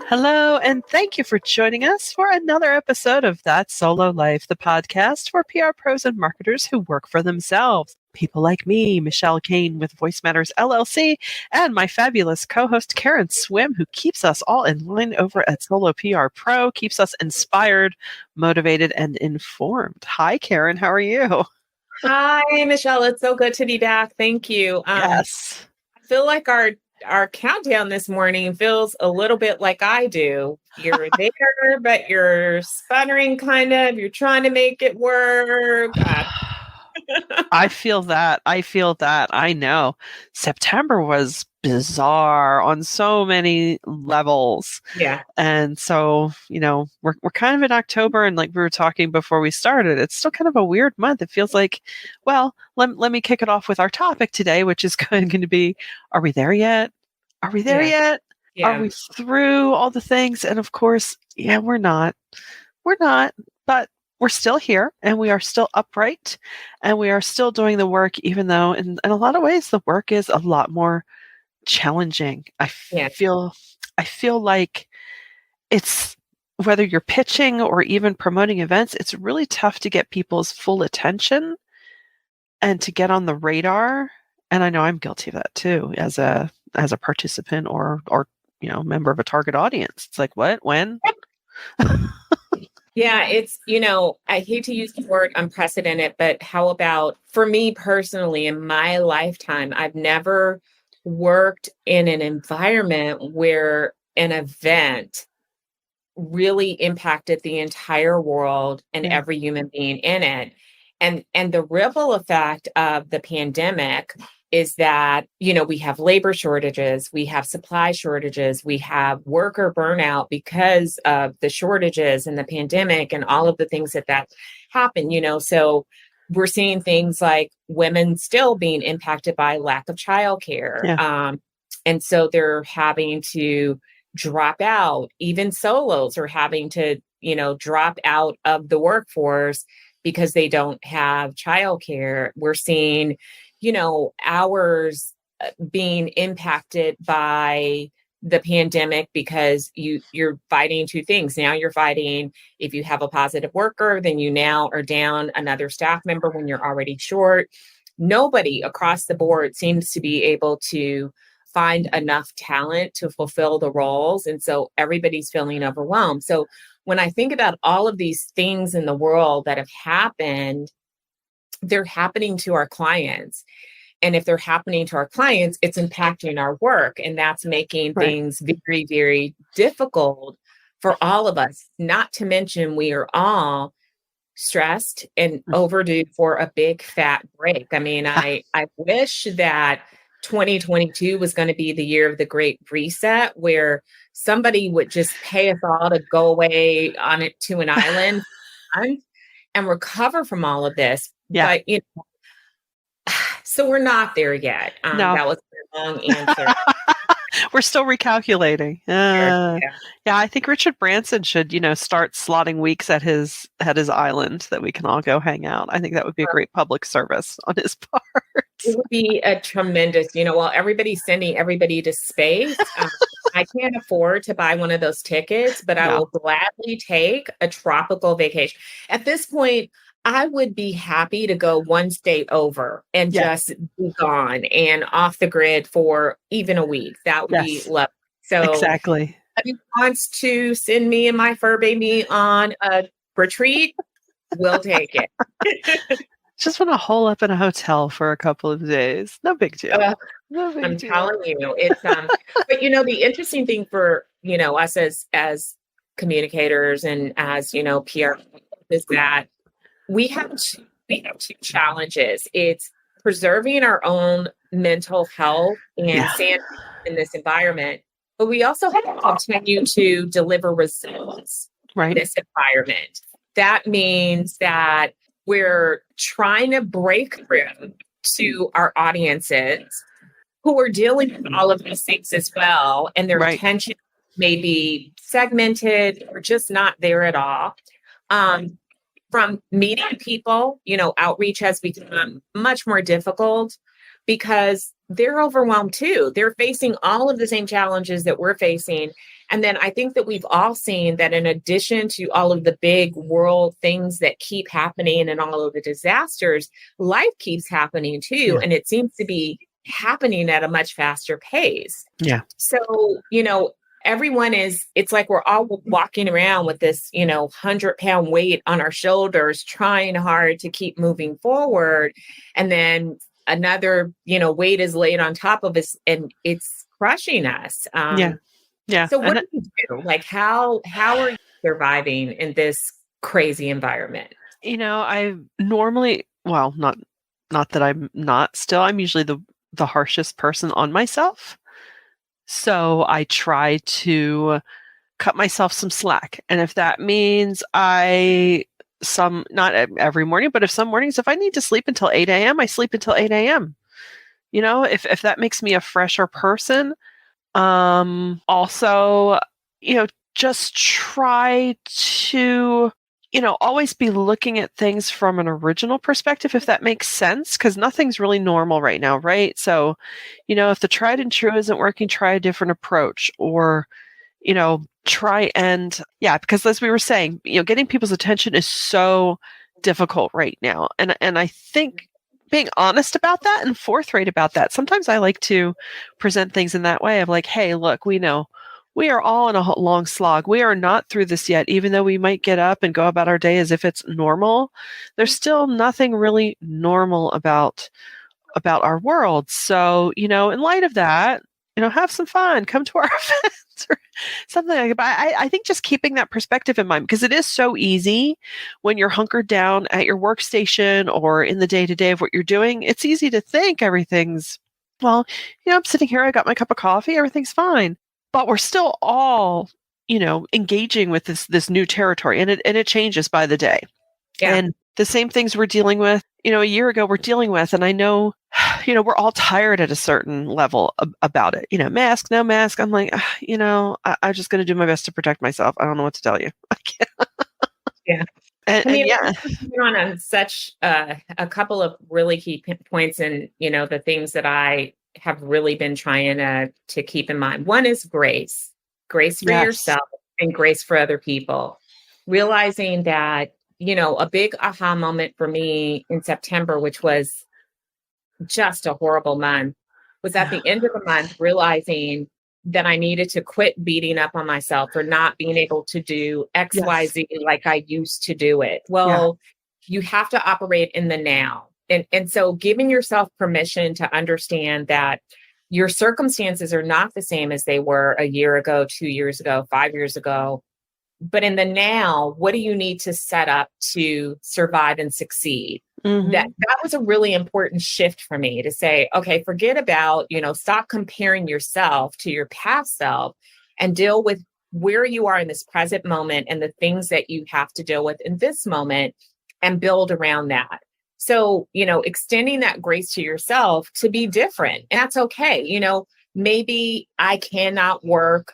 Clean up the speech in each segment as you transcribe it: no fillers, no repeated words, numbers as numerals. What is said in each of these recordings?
Hello, and thank you for joining us for another episode of That Solo Life, the podcast for PR pros and marketers who work for themselves. People like me, Michelle Kane with Voice Matters LLC, and my fabulous co-host Karen Swim, who keeps us all in line over at Solo PR Pro, keeps us inspired, motivated, and informed. Hi, Karen. How are you? Hi, Michelle. It's so good to be back. Thank you. Yes. I feel like our countdown this morning feels a little bit like I do. You're there, but you're sputtering kind of. You're trying to make it work. I feel that. I know. September was bizarre on so many levels. Yeah. And so, we're kind of in October, and like we were talking before we started, it's still kind of a weird month. It feels like, well, let me kick it off with our topic today, which is going to be, are we there yet? Are we there yet? Yeah. Are we through all the things? And of course, yeah, we're not. We're not, but we're still here, and we are still upright, and we are still doing the work, even though in a lot of ways the work is a lot more challenging. I feel like it's, whether you're pitching or even promoting events, it's really tough to get people's full attention and to get on the radar. And I know I'm guilty of that too, as a participant or member of a target audience. It's like, what, when? Yeah, it's, I hate to use the word unprecedented, but how about for me personally, in my lifetime, I've never worked in an environment where an event really impacted the entire world and every human being in it. And the ripple effect of the pandemic is that, we have labor shortages, we have supply shortages, we have worker burnout because of the shortages and the pandemic and all of the things that happened, so we're seeing things like women still being impacted by lack of childcare. Yeah. And so they're having to drop out. Even solos are having to, drop out of the workforce because they don't have childcare. We're seeing, hours being impacted by the pandemic because you're fighting two things. Now you're fighting, if you have a positive worker, then you now are down another staff member when you're already short. Nobody across the board seems to be able to find enough talent to fulfill the roles. And so everybody's feeling overwhelmed. So when I think about all of these things in the world that have happened, they're happening to our clients. And if they're happening to our clients, it's impacting our work. And that's making things very, very difficult for all of us. Not to mention, we are all stressed and overdue for a big fat break. I mean, I wish that 2022 was going to be the year of the Great Reset, where somebody would just pay us all to go away on it to an island and recover from all of this. Yeah. But, so we're not there yet. No. That was a long answer. We're still recalculating. Yeah, I think Richard Branson should, start slotting weeks at his island that we can all go hang out. I think that would be a great public service on his part. It would be a tremendous, while everybody's sending everybody to space, I can't afford to buy one of those tickets, but I will gladly take a tropical vacation. At this point, I would be happy to go one state over and just be gone and off the grid for even a week. That would be lovely. So exactly. If he wants to send me and my fur baby on a retreat, we'll take it. Just want to hole up in a hotel for a couple of days. No big deal. I'm telling you, it's but the interesting thing for us as communicators and as PR is that we have two challenges. It's preserving our own mental health and sanity in this environment, but we also have to continue to deliver results in this environment. That means that we're trying to break through to our audiences who are dealing with all of these things as well, and their attention may be segmented or just not there at all. From meeting people, outreach has become much more difficult because they're overwhelmed too. They're facing all of the same challenges that we're facing. And then I think that we've all seen that in addition to all of the big world things that keep happening and all of the disasters, life keeps happening too. Yeah. And it seems to be happening at a much faster pace. Yeah. So, everyone it's like we're all walking around with this, 100-pound weight on our shoulders, trying hard to keep moving forward. And then another, weight is laid on top of us and it's crushing us. Yeah. Yeah. So what do you do? Like, how are you surviving in this crazy environment? I normally, well, not that I'm not still, I'm usually the harshest person on myself. So I try to cut myself some slack. And if that means not every morning, but if some mornings, if I need to sleep until 8 a.m., I sleep until 8 a.m. If that makes me a fresher person. Also, just try to, always be looking at things from an original perspective, if that makes sense, because nothing's really normal right now, right? So, if the tried and true isn't working, try a different approach, or, because as we were saying, getting people's attention is so difficult right now. And I think being honest about that and forthright about that. Sometimes I like to present things in that way of like, hey, look, we know we are all in a long slog. We are not through this yet. Even though we might get up and go about our day as if it's normal, there's still nothing really normal about our world. So, in light of that, have some fun, come to our events or something like that. But I think just keeping that perspective in mind, because it is so easy when you're hunkered down at your workstation or in the day-to-day of what you're doing, it's easy to think everything's, well, I'm sitting here, I got my cup of coffee, everything's fine. But we're still all, engaging with this new territory, and it changes by the day. Yeah. And the same things we're dealing with, a year ago we're dealing with, and I know, we're all tired at a certain level about it. Mask, no mask. I'm like, I'm just going to do my best to protect myself. I don't know what to tell you. I can't. Yeah. We're on such a couple of really key points, and the things that I have really been trying to keep in mind. One is grace for yourself and grace for other people. Realizing that, a big aha moment for me in September, which was just a horrible month, was at the end of the month, realizing that I needed to quit beating up on myself for not being able to do X, Y, Z like I used to do it. Well, you have to operate in the now. And so giving yourself permission to understand that your circumstances are not the same as they were a year ago, 2 years ago, 5 years ago. But in the now, what do you need to set up to survive and succeed? Mm-hmm. That was a really important shift for me to say, okay, forget about, stop comparing yourself to your past self and deal with where you are in this present moment and the things that you have to deal with in this moment and build around that. So, extending that grace to yourself to be different. And that's okay. Maybe I cannot work,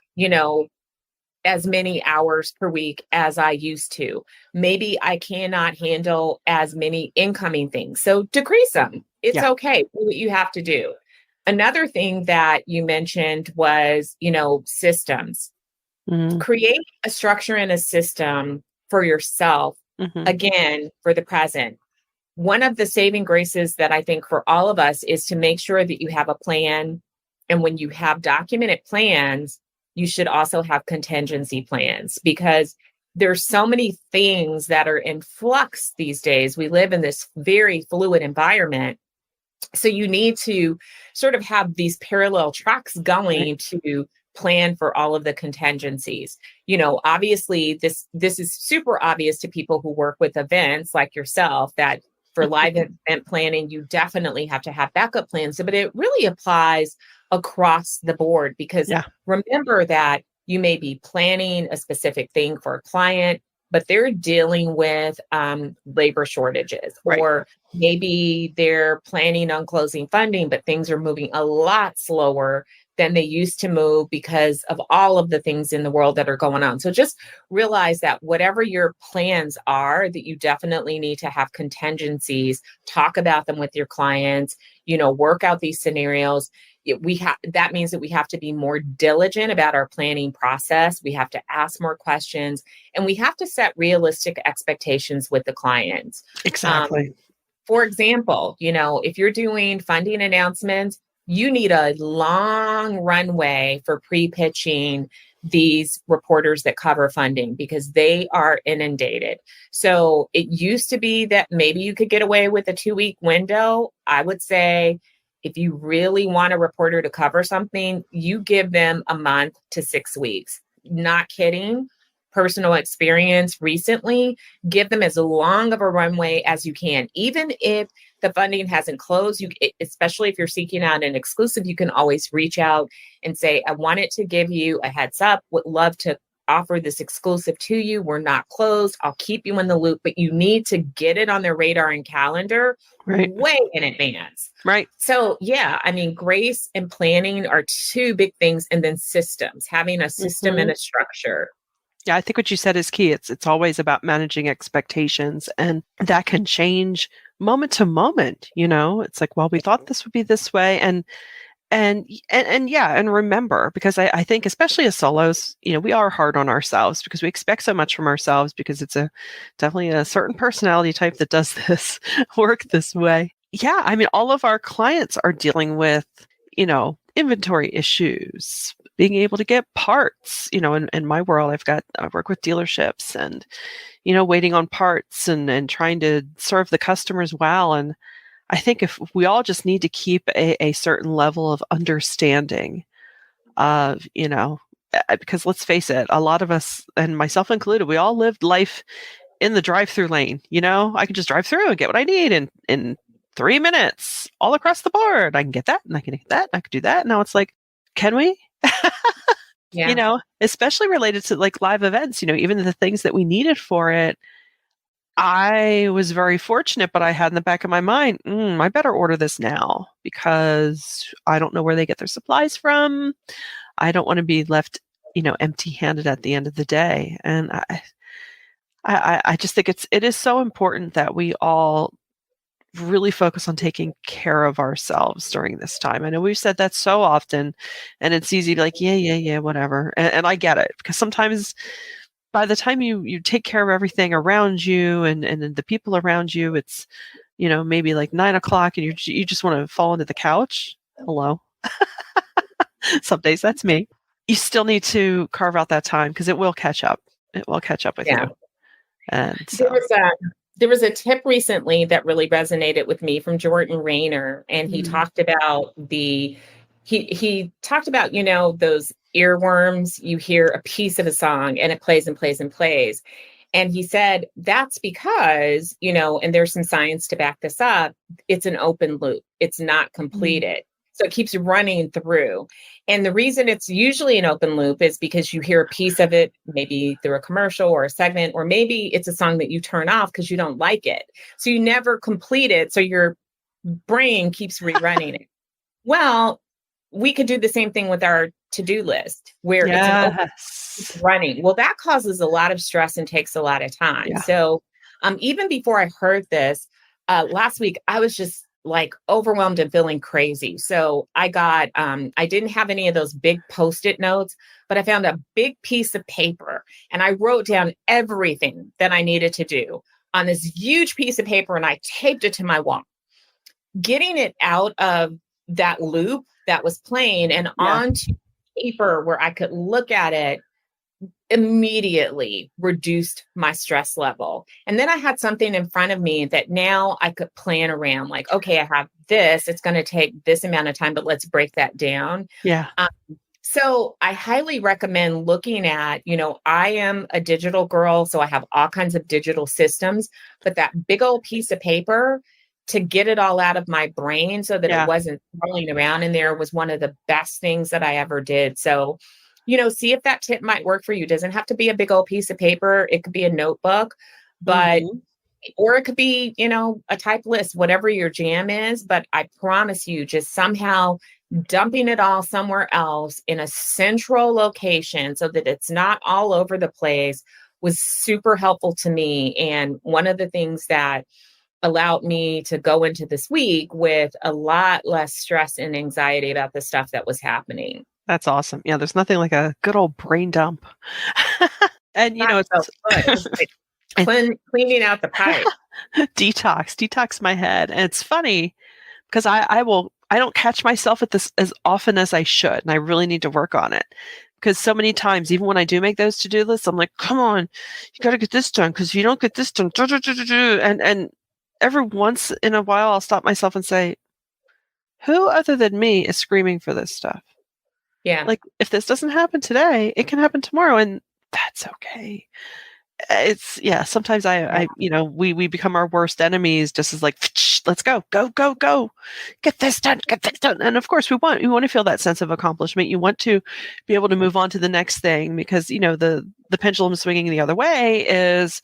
as many hours per week as I used to. Maybe I cannot handle as many incoming things. So decrease them. It's okay. Do what you have to do. Another thing that you mentioned was, systems. Mm-hmm. Create a structure and a system for yourself, again, for the present. One of the saving graces that I think for all of us is to make sure that you have a plan. And when you have documented plans, you should also have contingency plans, because there's so many things that are in flux these days. We live in this very fluid environment. So you need to sort of have these parallel tracks going to plan for all of the contingencies. Obviously this is super obvious to people who work with events like yourself, that for live event planning, you definitely have to have backup plans, but it really applies across the board, because remember that you may be planning a specific thing for a client, but they're dealing with labor shortages, or maybe they're planning on closing funding, but things are moving a lot slower than they used to move because of all of the things in the world that are going on. So just realize that whatever your plans are, that you definitely need to have contingencies, talk about them with your clients, work out these scenarios. That means that we have to be more diligent about our planning process. We have to ask more questions, and we have to set realistic expectations with the clients. Exactly. For example, if you're doing funding announcements, you need a long runway for pre-pitching these reporters that cover funding because they are inundated. So it used to be that maybe you could get away with a 2-week window. I would say if you really want a reporter to cover something, you give them a month to 6 weeks. Not kidding. Personal experience recently, give them as long of a runway as you can. Even if the funding hasn't closed, especially if you're seeking out an exclusive, you can always reach out and say, I wanted to give you a heads up, would love to offer this exclusive to you. We're not closed. I'll keep you in the loop, but you need to get it on their radar and calendar way in advance. Right. So yeah, grace and planning are two big things. And then systems, having a system and a structure. Yeah, I think what you said is key. It's always about managing expectations, and that can change moment to moment. It's like, well, we thought this would be this way, and yeah, and remember, because I think especially as solos, we are hard on ourselves because we expect so much from ourselves because it's definitely a certain personality type that does this work this way. Yeah, all of our clients are dealing with, inventory issues, being able to get parts. In my world, I work with dealerships and, waiting on parts and trying to serve the customers well. And I think if we all just need to keep a certain level of understanding of, because let's face it, a lot of us, and myself included, we all lived life in the drive-through lane. I can just drive through and get what I need in 3 minutes all across the board. I can get that and I can get that. And I can do that. Now it's like, can we? Yeah. Especially related to like live events, even the things that we needed for it. I was very fortunate, but I had in the back of my mind, I better order this now because I don't know where they get their supplies from. I don't want to be left, empty-handed at the end of the day. And I just think it is so important that we all really focus on taking care of ourselves during this time. I know we've said that so often, and it's easy to be like, yeah, whatever. And I get it, because sometimes by the time you take care of everything around you and the people around you, it's, maybe like 9 o'clock and you just want to fall into the couch. Hello. Some days that's me. You still need to carve out that time because it will catch up. It will catch up with you. And so there was a tip recently that really resonated with me from Jordan Rayner, and he talked about he talked about, those earworms. You hear a piece of a song and it plays and plays and plays. And he said that's because, and there's some science to back this up, it's an open loop. It's not completed. So it keeps running through. And the reason it's usually an open loop is because you hear a piece of it, maybe through a commercial or a segment, or maybe it's a song that you turn off because you don't like it. So you never complete it. So your brain keeps rerunning it. Well, we could do the same thing with our to-do list where it's an open loop running. Well, that causes a lot of stress and takes a lot of time. Yeah. So even before I heard this, last week, I was just like overwhelmed and feeling crazy. So I got, I didn't have any of those big Post-it notes, but I found a big piece of paper and I wrote down everything that I needed to do on this huge piece of paper and I taped it to my wall. Getting it out of that loop that was playing and onto paper where I could look at it immediately reduced my stress level. And then I had something in front of me that now I could plan around, like, okay, I have this, it's going to take this amount of time, but let's break that down. Yeah. So I highly recommend looking at, I am a digital girl, so I have all kinds of digital systems, but that big old piece of paper to get it all out of my brain so that it wasn't rolling around in there was one of the best things that I ever did. So see if that tip might work for you. It doesn't have to be a big old piece of paper. It could be a notebook, but or it could be, a type list, whatever your jam is. But I promise you, just somehow dumping it all somewhere else in a central location so that it's not all over the place was super helpful to me. And one of the things that allowed me to go into this week with a lot less stress and anxiety about the stuff that was happening. That's awesome. Yeah, there's nothing like a good old brain dump. And That felt good. It was like cleaning out the pipe. detox my head. And it's funny because I don't catch myself at this as often as I should, and I really need to work on it. Because so many times, even when I do make those to-do lists, I'm like, come on, you got to get this done. Because if you don't get this done, and every once in a while, I'll stop myself and say, who other than me is screaming for this stuff? Yeah. Like, if this doesn't happen today, it can happen tomorrow, and that's okay. It's sometimes we become our worst enemies, just as like, let's go, get this done. And of course we want to feel that sense of accomplishment. You want to be able to move on to the next thing, because the pendulum swinging the other way is,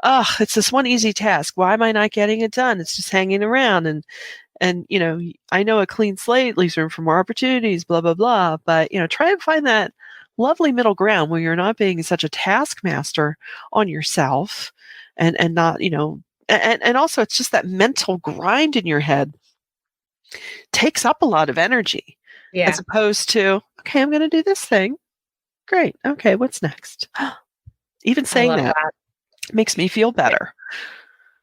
it's this one easy task. Why am I not getting it done? It's just hanging around. And I know a clean slate leaves room for more opportunities, blah blah blah, but try and find that lovely middle ground where you're not being such a taskmaster on yourself, and not, and also it's just that mental grind in your head takes up a lot of energy, as opposed to, okay, I'm going to do this thing. Great. Okay, what's next? Even saying that makes me feel better.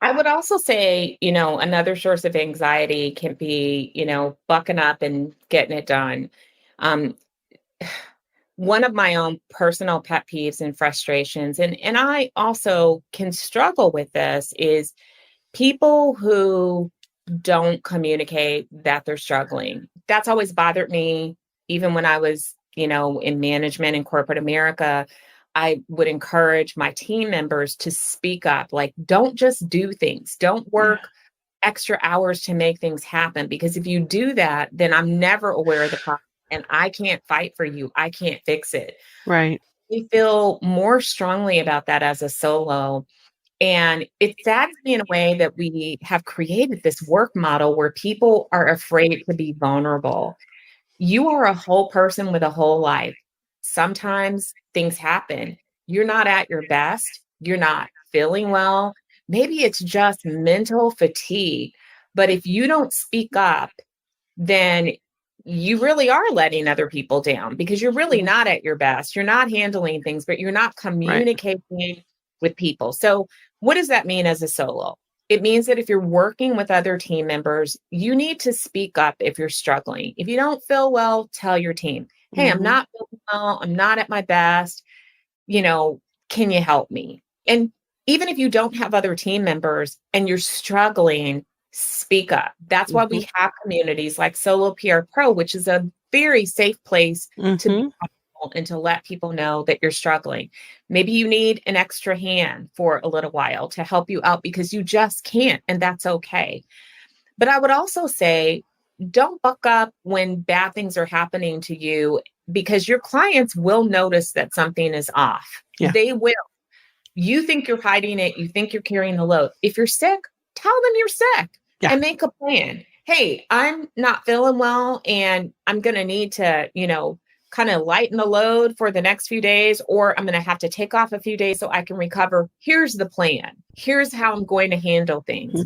I would also say, another source of anxiety can be, bucking up and getting it done. One of my own personal pet peeves and frustrations, and I also can struggle with this, is people who don't communicate that they're struggling. That's always bothered me. Even when I was, in management in corporate America, I would encourage my team members to speak up. Like, don't just do things. Don't work extra hours to make things happen. Because if you do that, then I'm never aware of the problem and I can't fight for you. I can't fix it. Right. We feel more strongly about that as a solo. And it saddens me in a way that we have created this work model where people are afraid to be vulnerable. You are a whole person with a whole life. Sometimes things happen. You're not at your best. You're not feeling well. Maybe it's just mental fatigue. But if you don't speak up, then you really are letting other people down, because you're really not at your best. You're not handling things, but you're not communicating with people. So what does that mean as a solo? It means that if you're working with other team members, you need to speak up if you're struggling. If you don't feel well, tell your team, hey, I'm not feeling well. I'm not at my best. Can you help me? And even if you don't have other team members and you're struggling, speak up. That's why we have communities like Solo PR Pro, which is a very safe place to be and to let people know that you're struggling. Maybe you need an extra hand for a little while to help you out because you just can't, and that's okay. But I would also say, don't buck up when bad things are happening to you, because your clients will notice that something is off. Yeah. They will. You think you're hiding it. You think you're carrying the load. If you're sick, tell them you're sick and make a plan. Hey, I'm not feeling well and I'm going to need to, kind of lighten the load for the next few days, or I'm going to have to take off a few days so I can recover. Here's the plan. Here's how I'm going to handle things.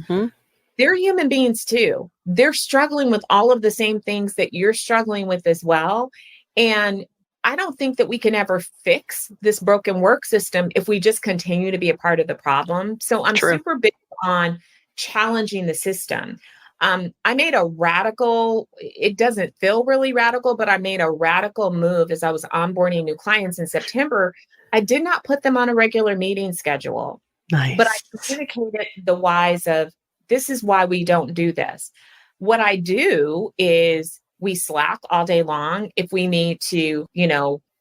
They're human beings too. They're struggling with all of the same things that you're struggling with as well. And I don't think that we can ever fix this broken work system if we just continue to be a part of the problem. So I'm super big on challenging the system. I made a radical, it doesn't feel really radical, but I made a radical move as I was onboarding new clients in September. I did not put them on a regular meeting schedule, but I communicated the whys of, this is why we don't do this. What I do is we Slack all day long. If we need to,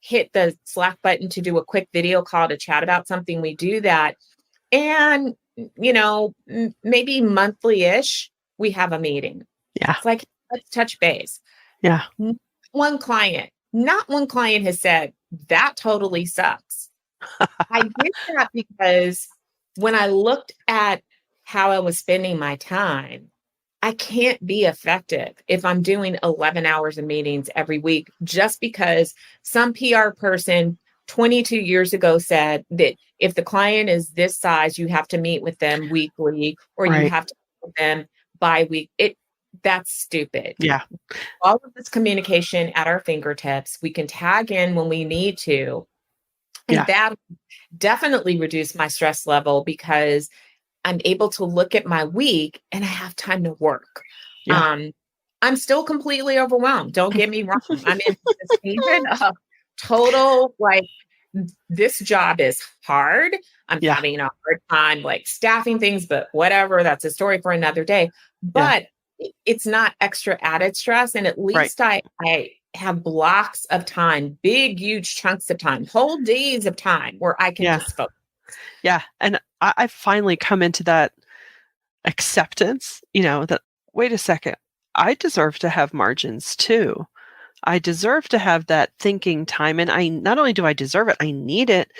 hit the Slack button to do a quick video call to chat about something, we do that. And, maybe monthly-ish, we have a meeting. Yeah. It's like, let's touch base. Yeah. Not one client has said, that totally sucks. I did that because when I looked at how I was spending my time, I can't be effective if I'm doing 11 hours of meetings every week just because some PR person 22 years ago said that if the client is this size, you have to meet with them weekly or you Right. have to meet with them bi-week. That's stupid. Yeah. All of this communication at our fingertips. We can tag in when we need to. And Yeah. that definitely reduced my stress level because I'm able to look at my week and I have time to work. Yeah. Um, I'm still completely overwhelmed. Don't get me wrong. I'm in this season of total, like, this job is hard. I'm Yeah. having a hard time like staffing things, but whatever, that's a story for another day. Yeah. But it's not extra added stress. And at Right. least I have blocks of time, big, huge chunks of time, whole days of time where I can Yeah. just focus. Yeah. And I've finally come into that acceptance, that, wait a second, I deserve to have margins too. I deserve to have that thinking time. And I not only do I deserve it, I need it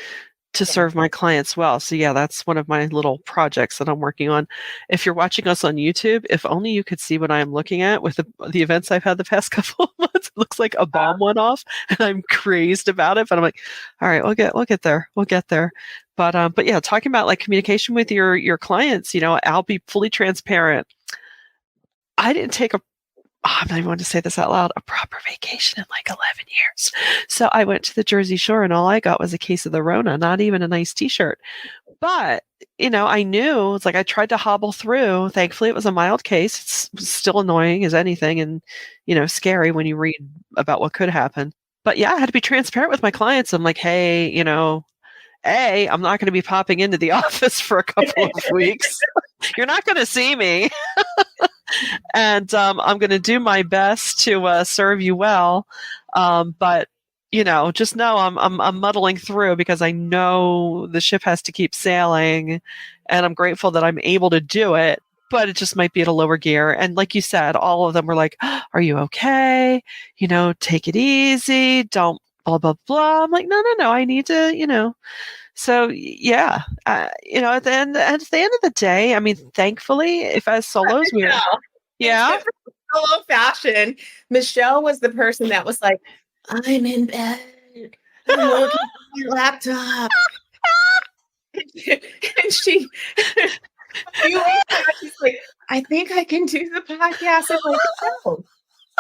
to Yeah. serve my clients well. So yeah, that's one of my little projects that I'm working on. If you're watching us on YouTube, if only you could see what I'm looking at with the events I've had the past couple of months. It looks like a bomb went off and I'm crazed about it. But I'm like, all right, we'll get there. We'll get there. But yeah, talking about like communication with your clients, I'll be fully transparent. I didn't take I'm not even going to say this out loud, a proper vacation in like 11 years. So I went to the Jersey Shore and all I got was a case of the Rona, not even a nice t-shirt. But, I knew it's like I tried to hobble through. Thankfully, it was a mild case. It's still annoying as anything and, scary when you read about what could happen. But yeah, I had to be transparent with my clients. I'm like, hey, I'm not going to be popping into the office for a couple of weeks. You're not going to see me. And I'm going to do my best to serve you well. But just know I'm muddling through because I know the ship has to keep sailing, and I'm grateful that I'm able to do it. But it just might be at a lower gear. And like you said, all of them were like, "Are you okay? Take it easy. Don't blah blah blah." I'm like, no. I need to. So yeah, at the end of the day, I mean, thankfully, if as solos we are, yeah. Solo fashion. Michelle was the person that was like, I'm in bed. I'm looking at my laptop. And she, a few weeks ago, she's like, I think I can do the podcast. I'm like,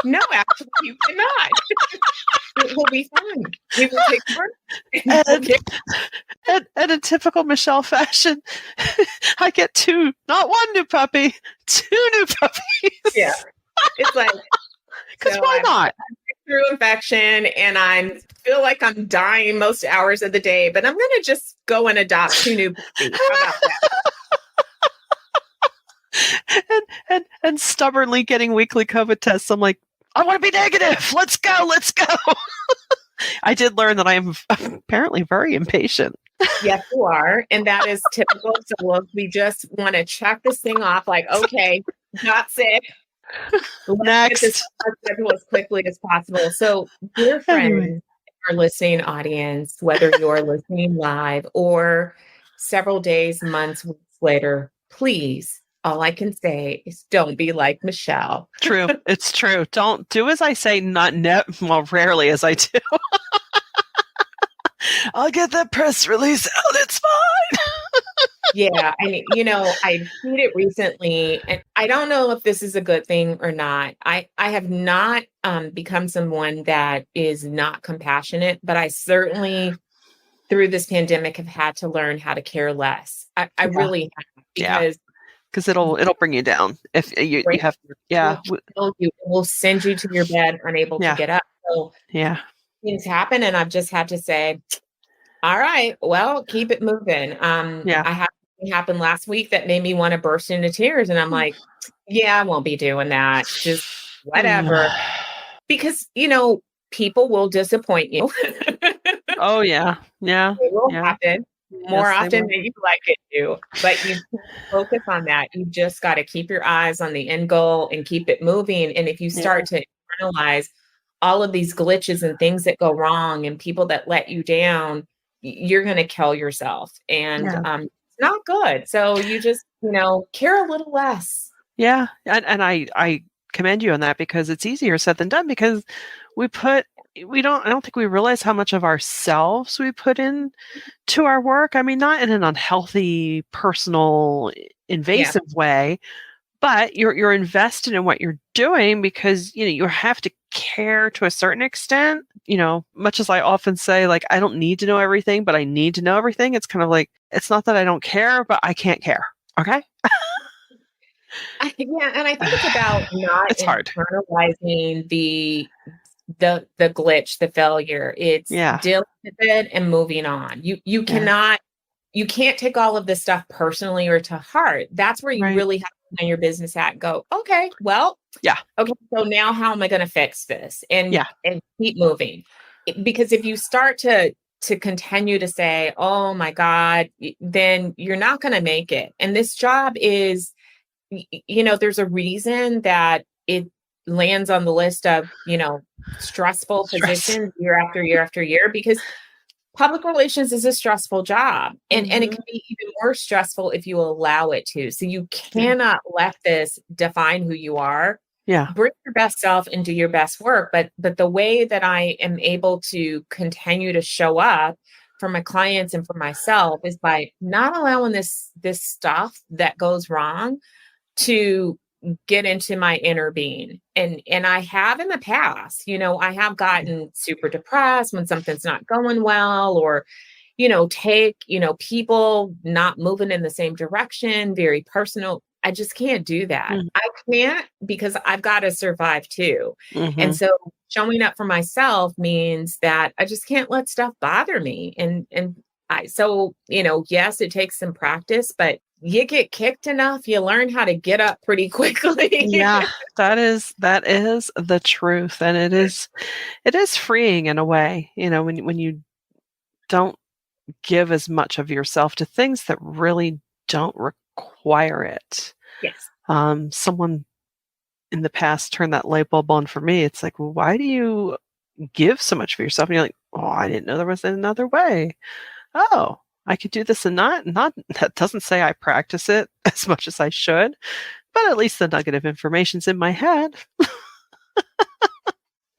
no, actually, you cannot. It will be fine. We will take a break. And in typical Michelle fashion, I get not one new puppy, 2 new puppies. Yeah. It's like, because why not? Through infection and I feel like I'm dying most hours of the day, but I'm going to just go and adopt 2 new puppies. How about that? and stubbornly getting weekly COVID tests. I'm like, I want to be negative. Let's go. I did learn that I am apparently very impatient. Yes, you are. And that is typical. So we just want to check this thing off like, okay, not sick. Next. Get this schedule as quickly as possible. So, dear friends, our listening audience, whether you're listening live or several days, months, weeks later, please, all I can say is don't be like Michelle. True. It's true. Don't do as I say, rarely as I do. I'll get that press release out. It's fine. Yeah. I seen it recently, and I don't know if this is a good thing or not. I have not become someone that is not compassionate, but I certainly through this pandemic have had to learn how to care less. I really have, because it'll bring you down if you have it will send you to your bed unable to get up. So things happen, and I've just had to say, all right, well, keep it moving. I had something happen last week that made me want to burst into tears, and I'm like, I won't be doing that. Just whatever. Because, people will disappoint you. Oh, yeah. Yeah. It will happen more often than you like it to. But you can't focus on that. You just got to keep your eyes on the end goal and keep it moving. And if you start to internalize all of these glitches and things that go wrong and people that let you down, you're going to kill yourself. And it's not good. So you just care a little less. Yeah. And I commend you on that, because it's easier said than done, because I don't think we realize how much of ourselves we put in to our work. I mean, not in an unhealthy, personal, Yeah. invasive way, but you're invested in what you're doing, because you have to care to a certain extent. Much as I often say, like, I don't need to know everything, but I need to know everything. It's kind of like, it's not that I don't care, but I can't care. Okay. Yeah, and I think it's about not It's hard. internalizing the glitch, the failure. It's Yeah. dealing with it and moving on. You Yeah. cannot you can't take all of this stuff personally or to heart. That's where you Right. really have to on your business hat and go, okay, well, Yeah. okay, so now how am I going to fix this? And Yeah. keep moving. Because if you start to continue to say, oh my God, then you're not going to make it. And this job is, there's a reason that it lands on the list of, stressful Stress. positions year after year after year, because public relations is a stressful job, and it Mhm. can be even more stressful if you allow it to. So you Yeah. cannot let this define who you are. Yeah. Bring your best self and do your best work. But the way that I am able to continue to show up for my clients and for myself is by not allowing this stuff that goes wrong to get into my inner being. And I have in the past, I have gotten super depressed when something's not going well, or take, people not moving in the same direction, very personal. I just can't do that. Mm. I can't, because I've got to survive too. And Mhm. so showing up for myself means that I just can't let stuff bother me. Yes, it takes some practice, but you get kicked enough, you learn how to get up pretty quickly. Yeah, that is the truth, and it is freeing in a way, when you don't give as much of yourself to things that really don't require it. Yes. Someone in the past turned that light bulb on for me. It's like, well, why do you give so much of yourself? And you're like, oh, I didn't know there was another way. Oh, I could do this, and not that doesn't say I practice it as much as I should, but at least the nugget of information's in my head.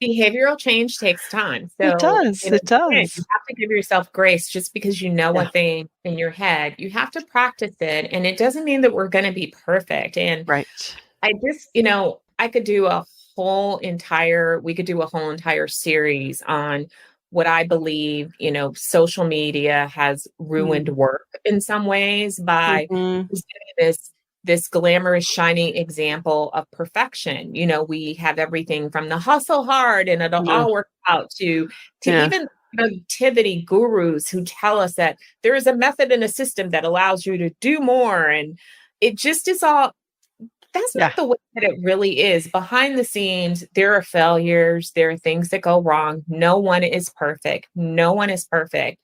Behavioral change takes time. It So, does. It again, you does. have to give yourself grace just because you know a Yeah. thing in your head. You have to practice it. And it doesn't mean that we're going to be perfect. And Right. I just, I could do we could do a whole entire series on what I believe, social media has ruined Mm. work in some ways by Mhm. presenting this glamorous, shiny example of perfection. We have everything from the hustle hard and it'll Yeah. all work out to Yeah. even productivity gurus who tell us that there is a method and a system that allows you to do more. And it just is all that's Yeah. not the way that it really is. Behind the scenes, there are failures, there are things that go wrong. No one is perfect. No one is perfect.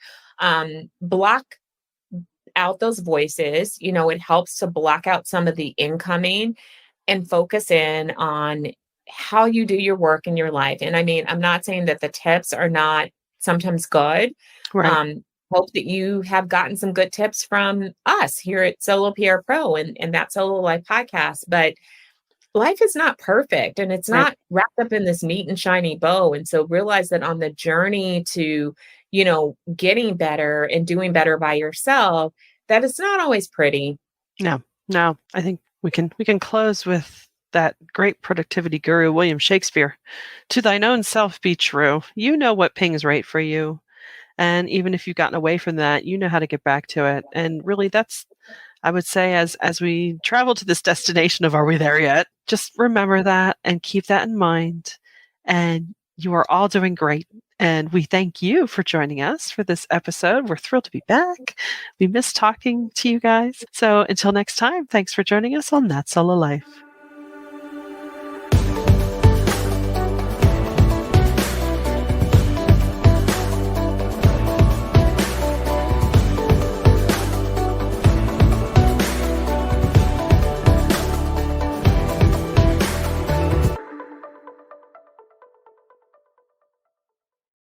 Block out those voices. It helps to block out some of the incoming and focus in on how you do your work in your life. And I mean, I'm not saying that the tips are not sometimes good. Right. Um, Hope that you have gotten some good tips from us here at Solo PR Pro and that Solo Life podcast. But life is not perfect and it's Right. not wrapped up in this neat and shiny bow. And so realize that on the journey to, getting better and doing better by yourself, that it's not always pretty. No. No. I think we can close with that great productivity guru William Shakespeare. To thine own self be true. You know what pings right for you. And even if you've gotten away from that, you know how to get back to it. And really, that's, I would say, as we travel to this destination of, are we there yet? Just remember that and keep that in mind. And you are all doing great. And we thank you for joining us for this episode. We're thrilled to be back. We miss talking to you guys. So until next time, thanks for joining us on That Solo Life.